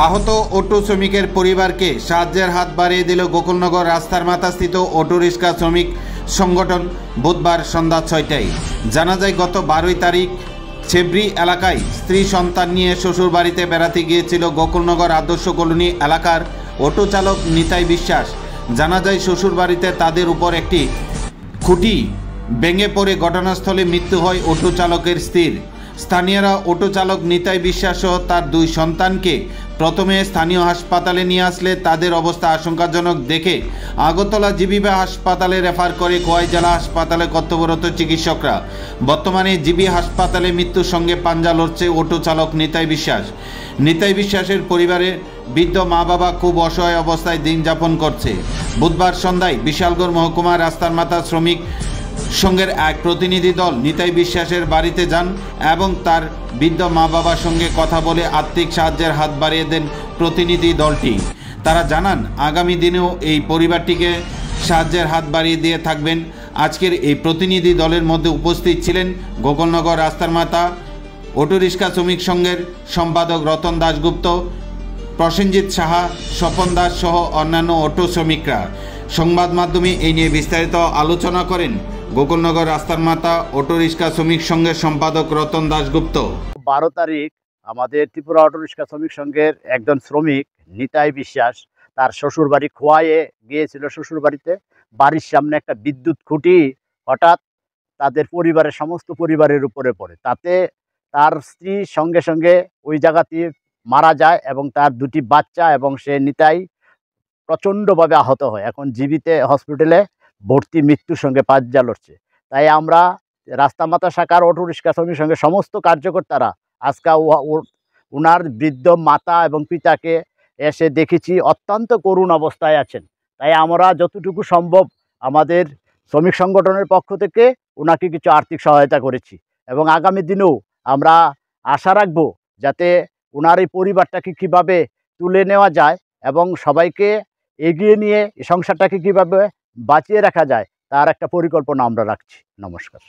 আহত অটো শ্রমিকের পরিবারকে সাহায্যের হাত বাড়িয়ে দিল গোকুলনগর রাস্তার মাথাস্থিত অটো রিক্সা শ্রমিক সংগঠন। বুধবার সন্ধ্যা 6টায় জানা যায়, গত 12 তারিখ ছেবরি এলাকায় স্ত্রী সন্তান নিয়ে শ্বশুর বাড়িতে বেড়াতে গিয়েছিল গোকুলনগর আদর্শ কলোনি এলাকার অটো চালক নিতাই বিশ্বাস। জানা যায়, শ্বশুর বাড়িতে তাদের উপর একটি খুঁটি ভেঙে পড়ে ঘটনাস্থলে মৃত্যু হয় অটো চালকের স্ত্রীর। স্থানীয়রা অটো চালক নিতাই বিশ্বাস সহ তার 2 সন্তানকে প্রথমে স্থানীয় হাসপাতালে নিয়ে আসলে তাদের অবস্থা আশঙ্কাজনক দেখে আগরতলা জিবি হাসপাতালে রেফার করে খোয়াই জেলা হাসপাতালে কর্তব্যরত চিকিৎসকরা। বর্তমানে জিবি হাসপাতালে মৃত্যুর সঙ্গে পাঞ্জা লড়ছে অটো চালক নিতাই বিশ্বাস। নিতাই বিশ্বাসের পরিবারের বৃদ্ধ মা বাবা খুব অসহায় অবস্থায় দিন যাপন করছে। বুধবার সন্ধ্যায় বিশালগড় মহকুমা রাস্তার মাথা শ্রমিক সংঘের এক প্রতিনিধি দল নিতাই বিশ্বাসের বাড়িতে যান এবং তার বৃদ্ধ মা বাবার সঙ্গে কথা বলে আর্থিক সাহায্যের হাত বাড়িয়ে দেন প্রতিনিধি দলটি। তারা জানান, আগামী দিনেও এই পরিবারটিকে সাহায্যের হাত বাড়িয়ে দিয়ে থাকবেন। আজকের এই প্রতিনিধি দলের মধ্যে উপস্থিত ছিলেন গোকুলনগর রাস্তার মাথা অটো রিক্সা শ্রমিক সংঘের সম্পাদক রতন দাশগুপ্ত, প্রসেনজিৎ সাহা, স্বপন দাস সহ অন্যান্য অটো শ্রমিকরা। সংবাদ মাধ্যমে এই নিয়ে বিস্তারিত আলোচনা করেন গোকুলনগর রাস্তার মাথা অটো রিক্সা শ্রমিক সংঘের সম্পাদক রতন দাশগুপ্ত। 12 তারিখ আমাদের ত্রিপুরা অটো রিক্সা শ্রমিক সংঘের একজন শ্রমিক নিতাই বিশ্বাস তার শ্বশুর বাড়ি খোয়াইয়ে গিয়েছিল। শ্বশুর বাড়িতে বাড়ির সামনে একটা বিদ্যুৎ খুঁটি হঠাৎ তাদের পরিবারের সমস্ত পরিবারের উপরে পড়ে। তাতে তার স্ত্রী সঙ্গে সঙ্গে ওই জায়গাতে মারা যায় এবং তার 2টি বাচ্চা এবং সে নিতাই প্রচণ্ডভাবে আহত হয়। এখন জীবিতে হসপিটালে ভর্তি, মৃত্যুর সঙ্গে পাঞ্জা লড়ছে। তাই আমরা রাস্তামাথা শাখার অটো রিক্সা শ্রমিক সঙ্গে সমস্ত কার্যকর্তারা আজকে ওনার বৃদ্ধ মাতা এবং পিতাকে এসে দেখেছি, অত্যন্ত করুণ অবস্থায় আছেন। তাই আমরা যতটুকু সম্ভব আমাদের শ্রমিক সংগঠনের পক্ষ থেকে ওনাকে কিছু আর্থিক সহায়তা করেছি এবং আগামী দিনেও আমরা আশা রাখব যাতে ওনার এই পরিবারটাকে কীভাবে তুলে নেওয়া যায় এবং সবাইকে এগিয়ে নিয়ে এই সংসারটাকে কীভাবে বাঁচিয়ে রাখা যায় তার একটা পরিকল্পনা আমরা রাখছি। নমস্কার।